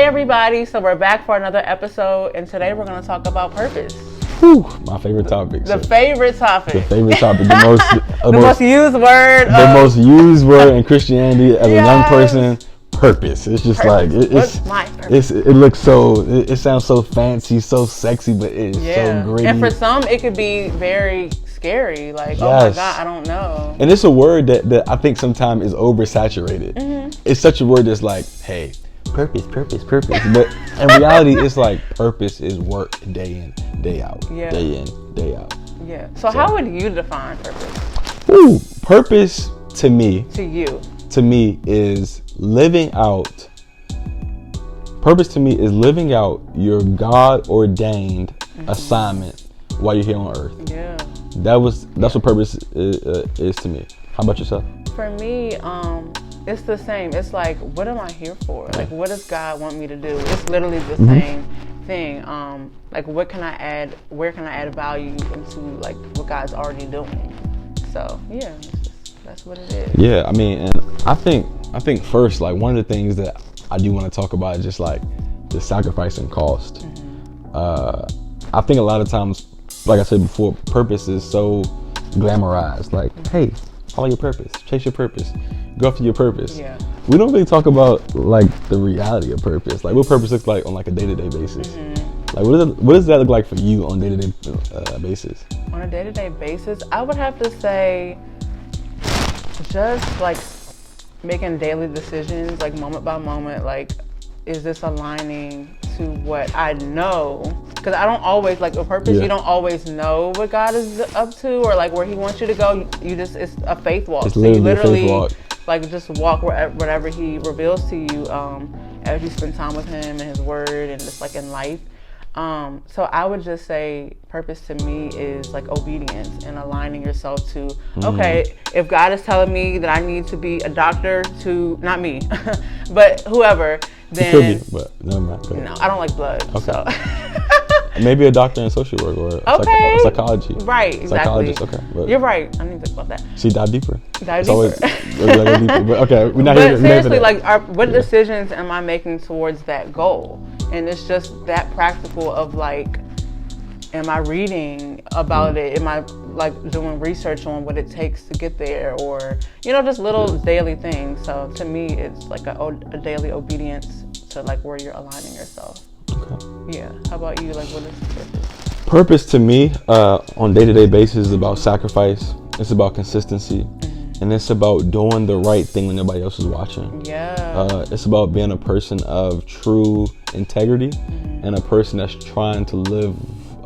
Hey everybody, so we're back for another episode, and today we're going to talk about purpose. Whew, my favorite topic. The favorite topic. The most used word. The most used word in Christianity as a young person. Purpose. It's just purpose. like What's my purpose? It looks so. It sounds so fancy, so sexy, but it's so gritty. And for some, it could be very scary. Like, yes. Oh my God, I don't know. And it's a word that I think sometimes is oversaturated. Mm-hmm. It's such a word that's like, hey, purpose. But in reality, it's like purpose is work day in, day out. Yeah. Day in, day out. Yeah. So how would you define purpose? Ooh, purpose to me. To you. To me is living out. Purpose to me is living out your God ordained assignment while you're here on earth. Yeah. That's what purpose is to me. How about yourself? For me, it's the same. It's like, what am I here for? Like, what does God want me to do? It's literally the same thing. Like, what can I add? Where can I add value into like what God's already doing? So yeah, that's what it is. Yeah, I mean, and I think first, like one of the things that I do want to talk about is just like the sacrifice and cost. Mm-hmm. I think a lot of times, like I said before, purpose is so glamorized. Like, hey, follow your purpose, chase your purpose, go after your purpose. Yeah. We don't really talk about like the reality of purpose, like what purpose looks like on like a day-to-day basis. Mm-hmm. Like what does that look like for you on a day-to-day basis? On a day-to-day basis, I would have to say just like making daily decisions, like moment by moment, like is this aligning to what I know? Because I don't always, like a purpose, you don't always know what God is up to or like where he wants you to go. It's a faith walk. It's so you literally a faith walk. Like just walk wherever he reveals to you as you spend time with him and his word and just like in life. So I would just say purpose to me is like obedience and aligning yourself to, okay, if God is telling me that I need to be a doctor to, not me, but whoever, then... It could be, but never mind. No, I don't like blood, okay. So... Maybe a doctor in social work or psychology. Right, exactly. Psychologist, okay. But you're right. I need to think about that. See, dive deeper. Always, deeper. But okay, we're not here. But seriously, like, what decisions am I making towards that goal? And it's just that practical of like, am I reading about it? Am I like doing research on what it takes to get there? Or, just little daily things. So to me, it's like a daily obedience to like where you're aligning yourself. Okay. Yeah. How about you? Like, what is purpose? Purpose to me, on day-to-day basis, is about sacrifice. It's about consistency, and it's about doing the right thing when nobody else is watching. Yeah. It's about being a person of true integrity and a person that's trying to live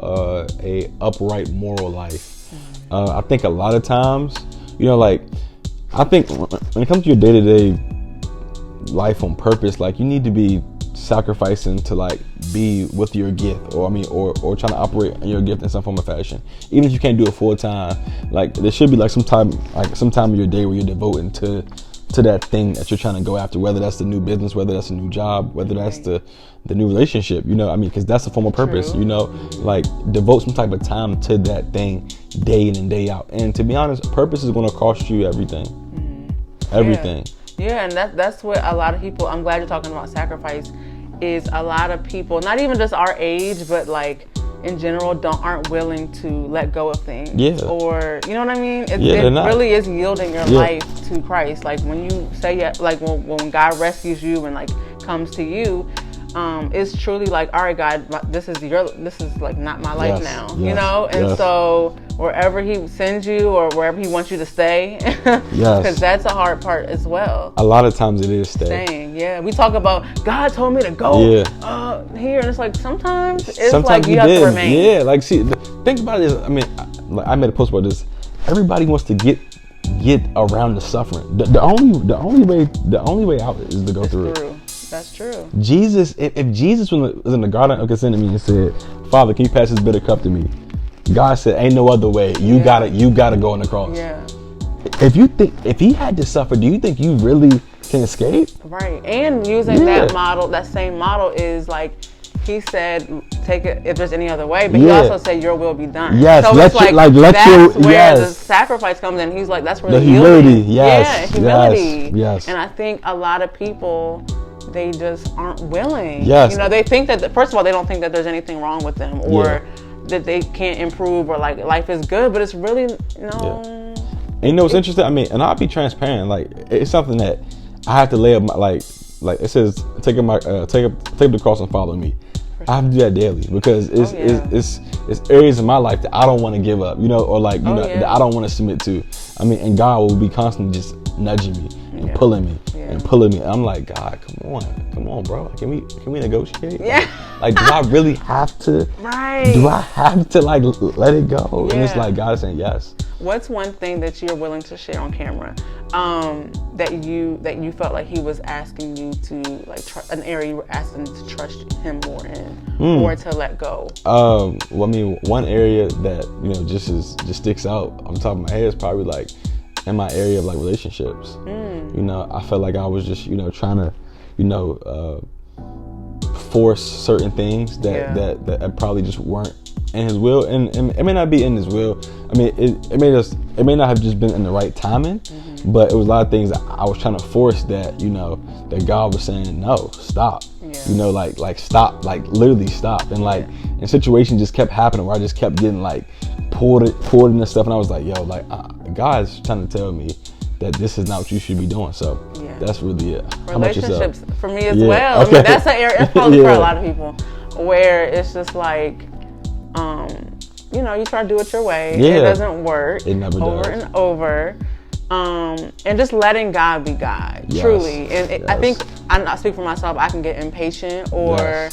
a upright moral life. I think a lot of times, I think when it comes to your day-to-day life on purpose, like you need to be sacrificing to like be with your gift or trying to operate in your gift in some form of fashion, even if you can't do it full time. Like there should be like some time of your day where you're devoting to that thing that you're trying to go after, whether that's the new business, whether that's a new job, whether that's the new relationship, because that's a form of purpose. True. Like devote some type of time to that thing day in and day out. And to be honest, purpose is going to cost you everything. Everything. Yeah, and that's what a lot of people, I'm glad you're talking about sacrifice, is a lot of people, not even just our age, but like in general, aren't willing to let go of things. Yeah. Or, you know what I mean? It really is yielding your life to Christ. Like when you say, like when God rescues you and like comes to you, it's truly like, all right, God, this is like not my life now, And so wherever he sends you or wherever he wants you to stay, because that's a hard part as well. A lot of times it is staying. Yeah, we talk about God told me to go here, and it's like sometimes like you have to remain. Yeah, like see, think about it. I mean, I made a post about this. Everybody wants to get around the suffering. The only way out is to go through it. That's true. Jesus, if Jesus was in the Garden of Gethsemane and said, "Father, can you pass this bitter cup to me?" God said, "Ain't no other way. You gotta go on the cross." Yeah. If he had to suffer, do you think you really can escape? Right. And using that same model is like, he said, take it if there's any other way, but he also said, your will be done. Yes. So it's that's where the sacrifice comes in. He's like, that's where the humility. Humility. Yes. And I think a lot of people they just aren't willing. Yes. You know, they think that, first of all, they don't think that there's anything wrong with them, or that they can't improve, or like life is good, but it's really, you know. And you know what's interesting? I mean, and I'll be transparent. Like, it's something that I have to lay up my, like it says, take up the cross and follow me. I have to do that daily, because it's areas in my life that I don't want to give up, you know, or like, you know, that I don't want to submit to. I mean, and God will be constantly just nudging me and pulling me and pulling me. I'm like, God, come on, bro. Can we negotiate? Yeah. Like, do I really have to? Right. Do I have to like let it go? Yeah. And it's like God is saying yes. What's one thing that you're willing to share on camera, that you felt like he was asking you to, like, an area you were asking to trust him more in, or to let go? Well, I mean, one area that, you know, just sticks out on the top of my head is probably like in my area of like relationships. You know, I felt like I was just, you know, trying to, you know, force certain things that probably just weren't in his will, and it may not be in his will. I mean, it may not have just been in the right timing, but it was a lot of things that I was trying to force that, you know, that God was saying, no, stop. You know, like stop, like literally stop. And like, and situations just kept happening where I just kept getting like pulled in this stuff, and I was like, yo, like God's trying to tell me that this is not what you should be doing. So that's really it. Relationships for me as well. Okay. I mean, that's an area, it's probably for a lot of people, where it's just like, you know, you try to do it your way. It doesn't work. It never does. Over and over. And just letting God be God, truly. And I think, I speak for myself, I can get impatient, or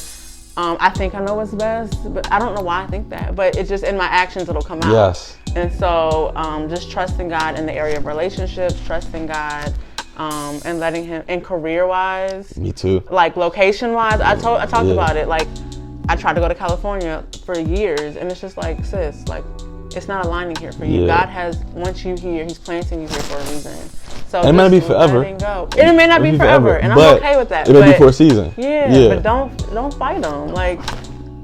I think I know what's best, but I don't know why I think that. But it's just in my actions, it'll come out. Yes. And so just trusting God in the area of relationships, trusting God, and letting him, and career-wise. Me too. Like location-wise, I talked about it. Like, I tried to go to California for years, and it's just like, sis, like, it's not aligning here for you. God has, once you here, he's planting you here for a reason. So it may not be forever. Go. It may not be forever, and I'm okay with that. It'll be for a season. Yeah, but don't fight them. Like,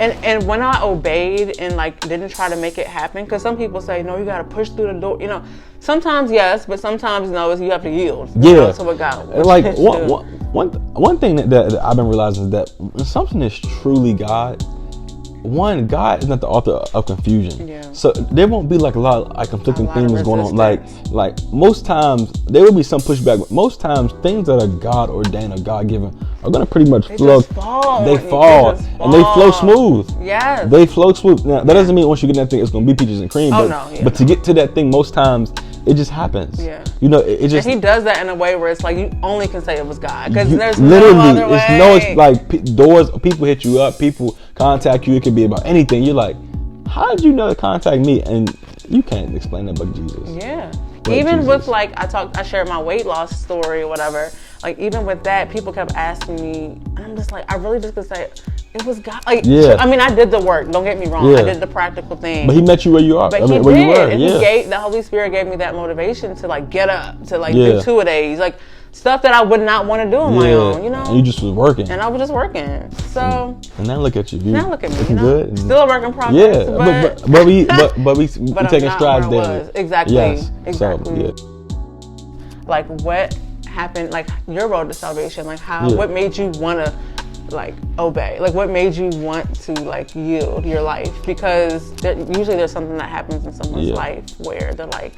and when I obeyed and like didn't try to make it happen, because some people say, no, you got to push through the door. You know, sometimes yes, but sometimes no. You have to yield. You know, to what God. Like one thing that I've been realizing is that when something is truly God, one, God is not the author of confusion. Yeah. So there won't be like a lot of like conflicting things going on. Like most times there will be some pushback, but most times things that are God ordained or God given are gonna pretty much flow. They fall and they flow smooth. Yes. They flow smooth. Now that doesn't mean once you get that thing it's gonna be peaches and cream. But to get to that thing, most times it just happens. Yeah. You know, it just. And he does that in a way where it's like you only can say it was God, because there's literally no other way. It's like doors. People hit you up. People contact you. It could be about anything. You're like, how did you know to contact me? And you can't explain that but Jesus. Yeah. Even with like I shared my weight loss story or whatever. Like even with that, people kept asking me, and I'm just like, I really just could say it was God. Like, I mean, I did the work. Don't get me wrong. I did the practical thing. But he met you where you are. But he where did. You were. And the Holy Spirit gave me that motivation to like get up, to like do 2-a-days, like stuff that I would not want to do on my own. You know. And you just was working. And I was just working. So. And now look at you. Now look at me. You know? Good. Still a work in progress. Yeah. But we taking strides daily. Exactly. Yes. Exactly. So, like what happened, like your road to salvation, like what made you want to like obey, like what made you want to like yield your life, because usually there's something that happens in someone's life where they're like,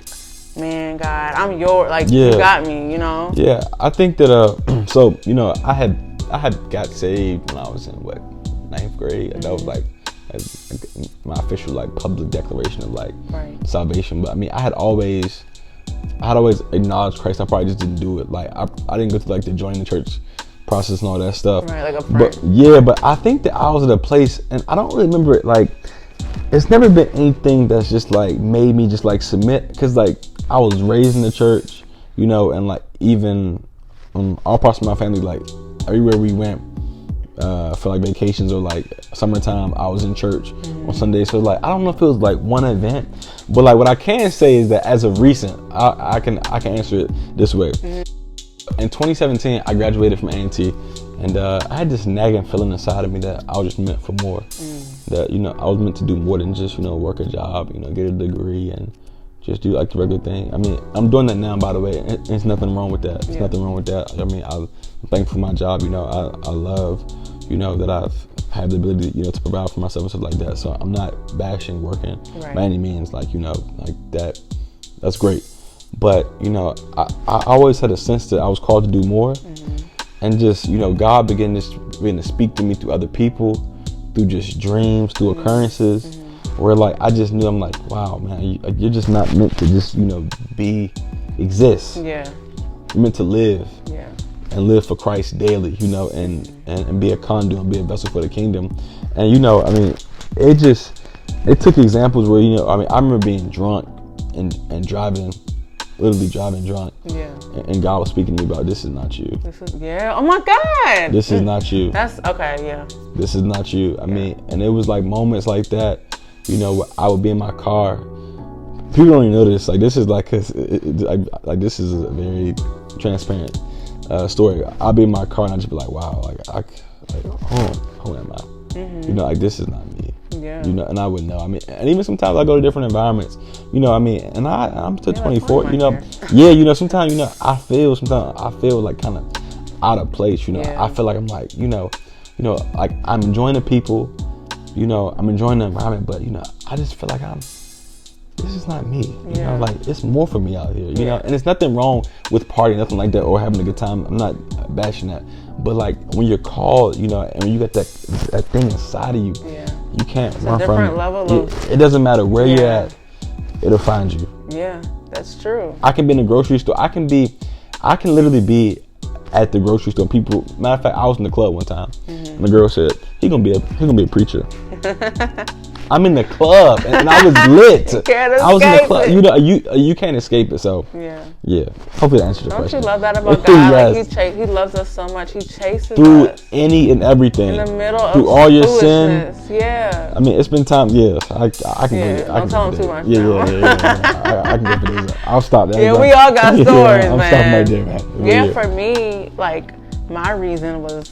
man, God, I'm your, like you got me, you know. I think that so you know I had got saved when I was in 9th grade, and that was like my official like public declaration of like salvation. But I mean I had always acknowledged Christ. I probably just didn't do it. Like I didn't go through like the joining the church process and all that stuff. Right, like but I think that I was at a place, and I don't really remember it. Like it's never been anything that's just like made me just like submit, because like I was raised in the church, you know, and like even all parts of my family, like everywhere we went for like vacations or like summertime, I was in church on Sundays. So like I don't know if it was like one event, but like what I can say is that as of recent, I can answer it this way. In 2017, I graduated from A&T, and I had this nagging feeling inside of me that I was just meant for more. That, you know, I was meant to do more than just, you know, work a job, you know, get a degree and just do like the regular thing. I mean, I'm doing that now, by the way. There's nothing wrong with that. There's nothing wrong with that. I mean, I'm thankful for my job. I love, that I've had the ability, to provide for myself and stuff like that. So I'm not bashing working by any means, like that. That's great. But, I always had a sense that I was called to do more. And just, God began to speak to me through other people, through just dreams, through occurrences, where I just knew, I'm like, wow, man, you're just not meant to just, exist. Yeah. You're meant to live. Yeah. And live for Christ daily, and be a conduit and be a vessel for the kingdom. And, it took examples where, I remember being drunk and driving, literally driving drunk. Yeah. And God was speaking to me about, this is not you. Oh my God. This is not you. That's okay. Yeah. This is not you. I mean, and it was moments like that, I would be in my car. People don't even know this. This is this is a very transparent story. I'll be in my car and I'll just be like, wow, who am I? This is not me. Yeah. And I would know. I mean, and even sometimes I go to different environments, and I'm still 24, sometimes, I feel kind of out of place, I feel like I'm I'm enjoying the people, I'm enjoying the environment, but, I just feel like this is not me, it's more for me out here, and it's nothing wrong with partying, nothing like that, or having a good time. I'm not bashing that, but when you're called, and when you got that thing inside of you, you can't run from it. It doesn't matter where you're at, it'll find you. Yeah, that's true. I can be in a grocery store. I can literally be at the grocery store. People, matter of fact, I was in the club one time, and the girl said, "He gonna be a preacher." I'm in the club and I was lit. You can't escape I was in the club. it. You can't escape it. So yeah. Hopefully that answers your question. Don't you love that about God? Yes. He loves us so much. He chases through us any and everything. in the middle of through all your sin. Yeah. I mean, it's been time. Yeah, I can. Yeah. Don't tell him too much. Yeah. I can go for this. I'll stop that. Yeah, we all got stories, I'm man. stopping right there, man. Yeah, for me, my reason was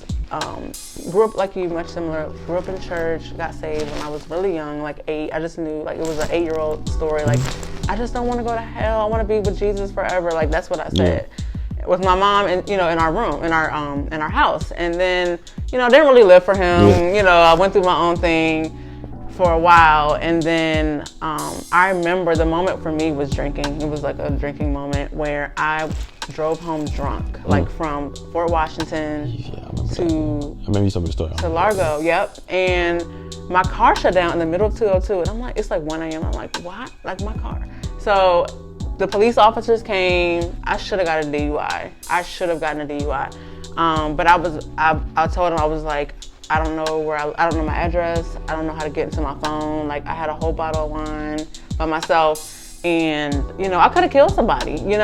grew up like you, much similar. Grew up in church, got saved when I was really young, 8. I just knew it was an 8-year-old story. I just don't want to go to hell. I want to be with Jesus forever. That's what I said with my mom, and in our room, in our house. And then didn't really live for him. I went through my own thing for a while, and then I remember the moment for me was drinking. It was a drinking moment where I drove home drunk, from Fort Washington I remember you told me the story. To Largo, yep. And my car shut down in the middle of 202, and I'm like, it's 1 a.m. I'm like, what? My car. So the police officers came. I should have got a DUI. But I told them, I was like, I don't know I don't know my address. I don't know how to get into my phone. I had a whole bottle of wine by myself. And, I could have killed somebody, and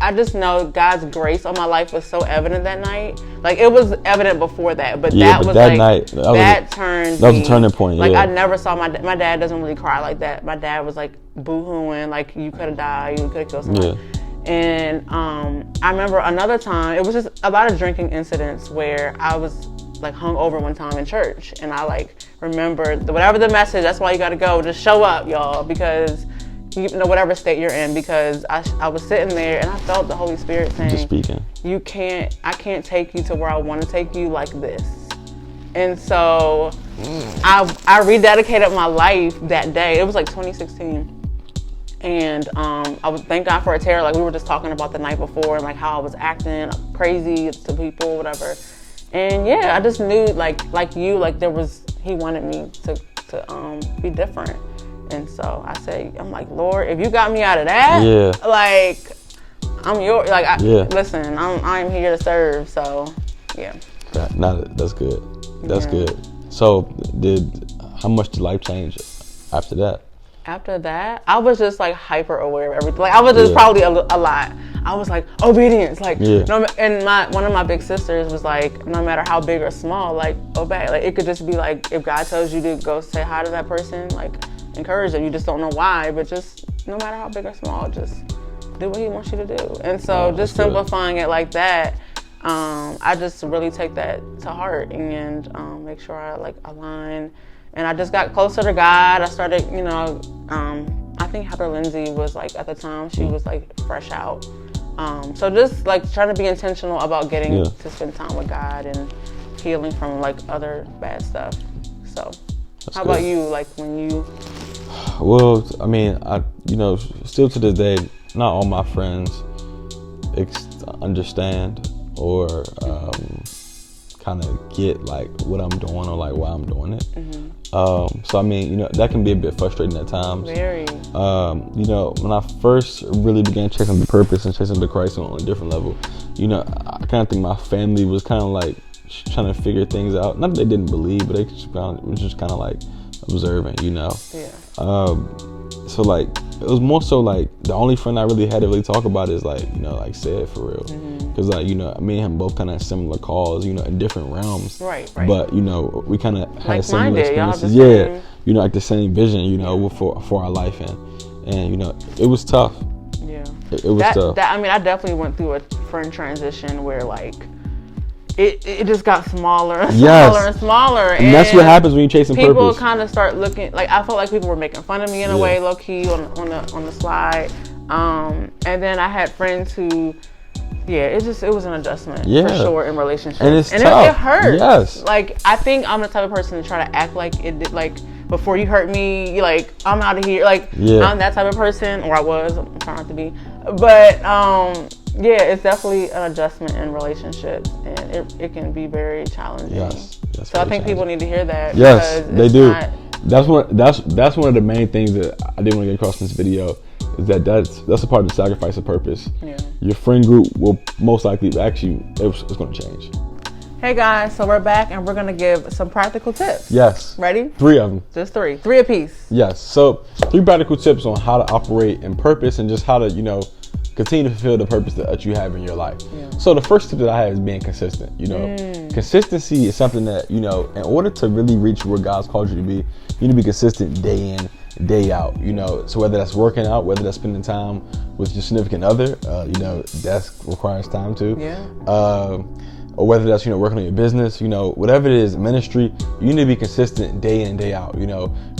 I just know God's grace on my life was so evident that night. It was evident before that, but that was night, that was a turning point. I never saw my dad doesn't really cry like that. My dad was boo-hooing, you could have died, you could have killed somebody. Yeah. And I remember another time, it was just a lot of drinking incidents where I was hung over one time in church, and I remembered whatever the message, that's why you got to go, just show up, y'all, because whatever state you're in, because I was sitting there and I felt the Holy Spirit saying, just speaking, I can't take you to where I want to take you like this. And so I rededicated my life that day. It was 2016. And I would thank God for a terror. We were just talking about the night before, and how I was acting crazy to people, whatever. And I just knew he wanted me to be different. And so I say, I'm like, Lord, if you got me out of that, I'm yours. Listen, I'm here to serve. So, yeah. That's good. That's good. So, how much did life change after that? After that, I was just hyper aware of everything. I was just probably a lot. I was obedience. And one of my big sisters was no matter how big or small, obey. It could just be if God tells you to go say hi to that person, encourage them. You just don't know why, but just no matter how big or small, just do what he wants you to do. And so just simplifying it like that, I just really take that to heart and make sure I align. And I just got closer to God. I started, I think Heather Lindsay was at the time, she was fresh out. So just like trying to be intentional about getting to spend time with God and healing from like other bad stuff. So how about you? Like when you... Well, I mean, still to this day, not all my friends understand or kind of get like what I'm doing or like why I'm doing it. So I mean, that can be a bit frustrating at times. Very. When I first really began chasing the purpose and chasing the Christ on a different level, I kind of think my family was kind of like trying to figure things out. Not that they didn't believe, but they was just kind of like observing, Yeah. So like it was more so like the only friend I really had to really talk about is like like Sid for real, because like me and him both kind of have similar calls, in different realms. Right. But we kind of had similar experiences. Like the same vision, for our life, and it was tough. Yeah. It was tough. I definitely went through a friend transition where like it just got smaller and smaller and smaller. And that's what happens when you chasing purpose. People kind of start looking, like I felt like people were making fun of me in a way, low key on the slide. And then I had friends who, it was an adjustment for sure in relationships. And it's tough. It hurts. Yes. Like I think I'm the type of person to try to act like it did, like before you hurt me, like I'm out of here. Like I'm that type of person, or I was. I'm trying not to be, but it's definitely an adjustment in relationships, and it can be very challenging. Yes, so I think people need to hear that. Yes, they do. That's one of the main things that I didn't want to get across in this video, is that's a part of the sacrifice of purpose. Yeah. Your friend group will most likely it's going to change. Hey guys, so we're back and we're going to give some practical tips. Yes. Ready? 3 of them. Just 3. 3 apiece. Yes. So 3 practical tips on how to operate in purpose and just how to, continue to fulfill the purpose that you have in your life. Yeah. So the first tip that I have is being consistent. Consistency is something that, in order to really reach where God's called you to be, you need to be consistent day in, day out. So whether that's working out, whether that's spending time with your significant other, that requires time too. Yeah. Or whether that's, working on your business, whatever it is, ministry, you need to be consistent day in, day out.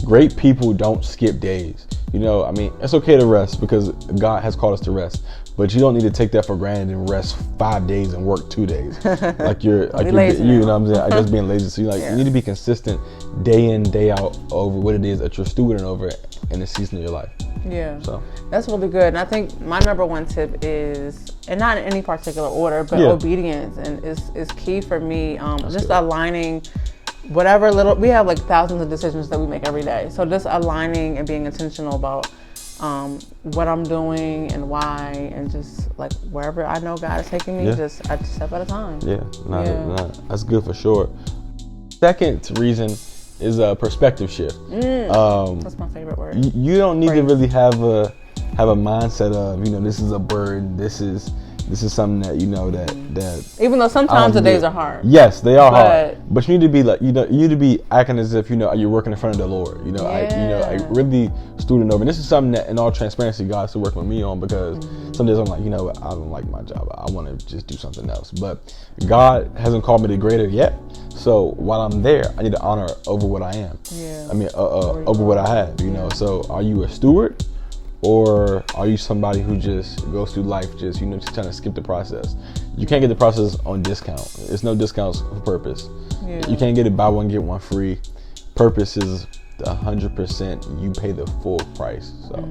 Great people don't skip days. It's okay to rest because God has called us to rest, but you don't need to take that for granted and rest 5 days and work 2 days. Like you're lazy, you know what I'm saying? I guess being lazy. So you need to be consistent day in, day out over what it is that you're stewarding over in the season of your life. Yeah. So that's really good. And I think my number 1 tip is, and not in any particular order, but obedience, and is key for me. Just aligning whatever we have like thousands of decisions that we make every day. So just aligning and being intentional about what I'm doing and why, and just like wherever I know God is taking me, just a step at a time. That's good for sure. Second reason is a perspective shift. That's my favorite word. You don't need to really have a mindset of, this is a burden, this is something that that even though sometimes the days are hard. Yes, they are hard. But you need to be like, you need to be acting as if you're working in front of the Lord. I really student over. And this is something that, in all transparency, God's still working with me on, because some days I'm like, I don't like my job. I want to just do something else. But God hasn't called me to greater yet. So while I'm there, I need to honor over what I am. Over what I have. So are you a steward? Or are you somebody who just goes through life just trying to skip the process? You can't get the process on discount. There's no discounts for purpose. Yeah. You can't get it buy one, get one free. Purpose is 100%. You pay the full price. So,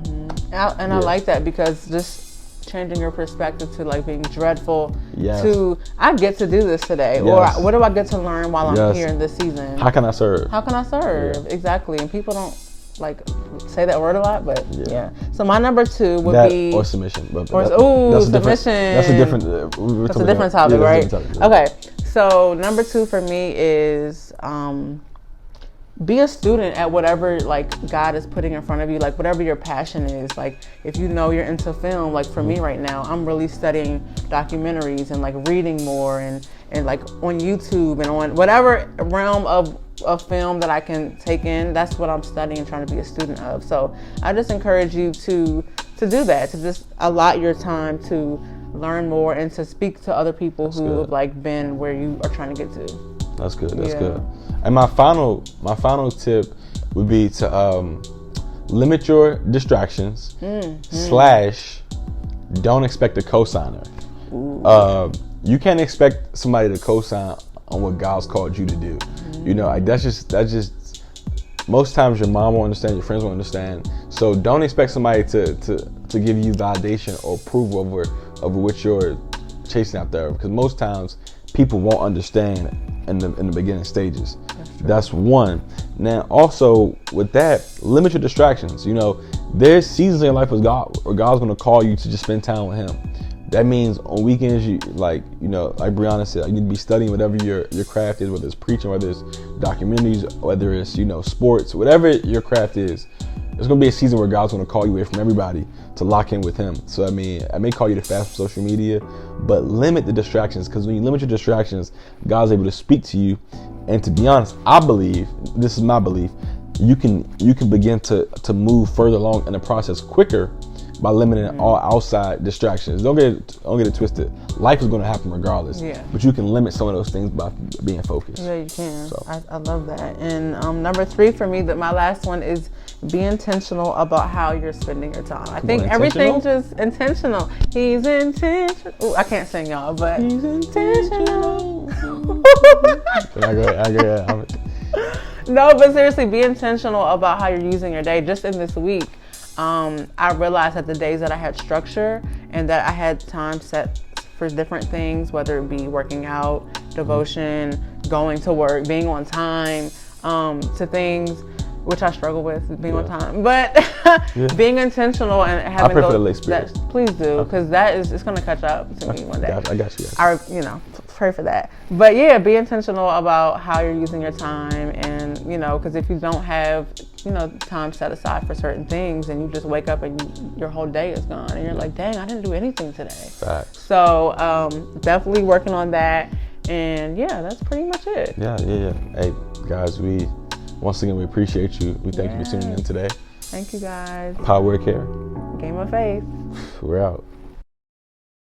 I like that, because just changing your perspective to like being dreadful to I get to do this today, or what do I get to learn while I'm here in this season? How can I serve? Yeah. Exactly. And people don't like say that word a lot, but so my number 2 would be or submission. Submission. That's a different topic, right? Okay, so number 2 for me is be a student at whatever like God is putting in front of you, like whatever your passion is. Like if you're into film, like for me right now, I'm really studying documentaries and like reading more and like on YouTube and on whatever realm of film that I can take in. That's what I'm studying and trying to be a student of. So I just encourage you to do that, to just allot your time to learn more and to speak to other people who have like been where you are trying to get to. That's good. That's good. And my final tip would be to limit your distractions / don't expect a cosigner. You can't expect somebody to co-sign on what God's called you to do. You know, like that's just most times your mom won't understand, your friends won't understand. So don't expect somebody to give you validation or approval over what you're chasing out there, because most times people won't understand in the beginning stages. That's one. Now also with that, limit your distractions. You know, there's seasons in your life where God's going to call you to just spend time with Him. That means on weekends, you like Brianna said, you need to be studying whatever your craft is, whether it's preaching, whether it's documentaries, whether it's, sports, whatever your craft is. There's going to be a season where God's going to call you away from everybody to lock in with Him. So, I may call you to fast from social media, but limit the distractions, because when you limit your distractions, God's able to speak to you. And to be honest, I believe, this is my belief, you can begin to move further along in the process quicker by limiting all outside distractions. Don't get it twisted. Life is going to happen regardless. Yeah. But you can limit some of those things by being focused. Yeah, you can. So. I love that. And number 3 for me, my last one is be intentional about how you're spending your time. I think everything's just intentional. He's intentional. Ooh, I can't sing, y'all, but he's intentional. I go ahead. No, but seriously, be intentional about how you're using your day. Just in this week, I realized that the days that I had structure and that I had time set for different things, whether it be working out, devotion, going to work, being on time, to things which I struggle with, being on time, but being intentional and having I pray for the Holy Spirit. Please do, because it's going to catch up to me one day. I got you. Pray for that. But yeah, be intentional about how you're using your time, and because if you don't have time set aside for certain things, and you just wake up and your whole day is gone, and you're like, dang, I didn't do anything today. Facts. So definitely working on that, and yeah, that's pretty much it. Yeah. Hey guys, once again we appreciate you. We thank you for tuning in today. Thank you guys. Power of Care. Game of Faith. We're out.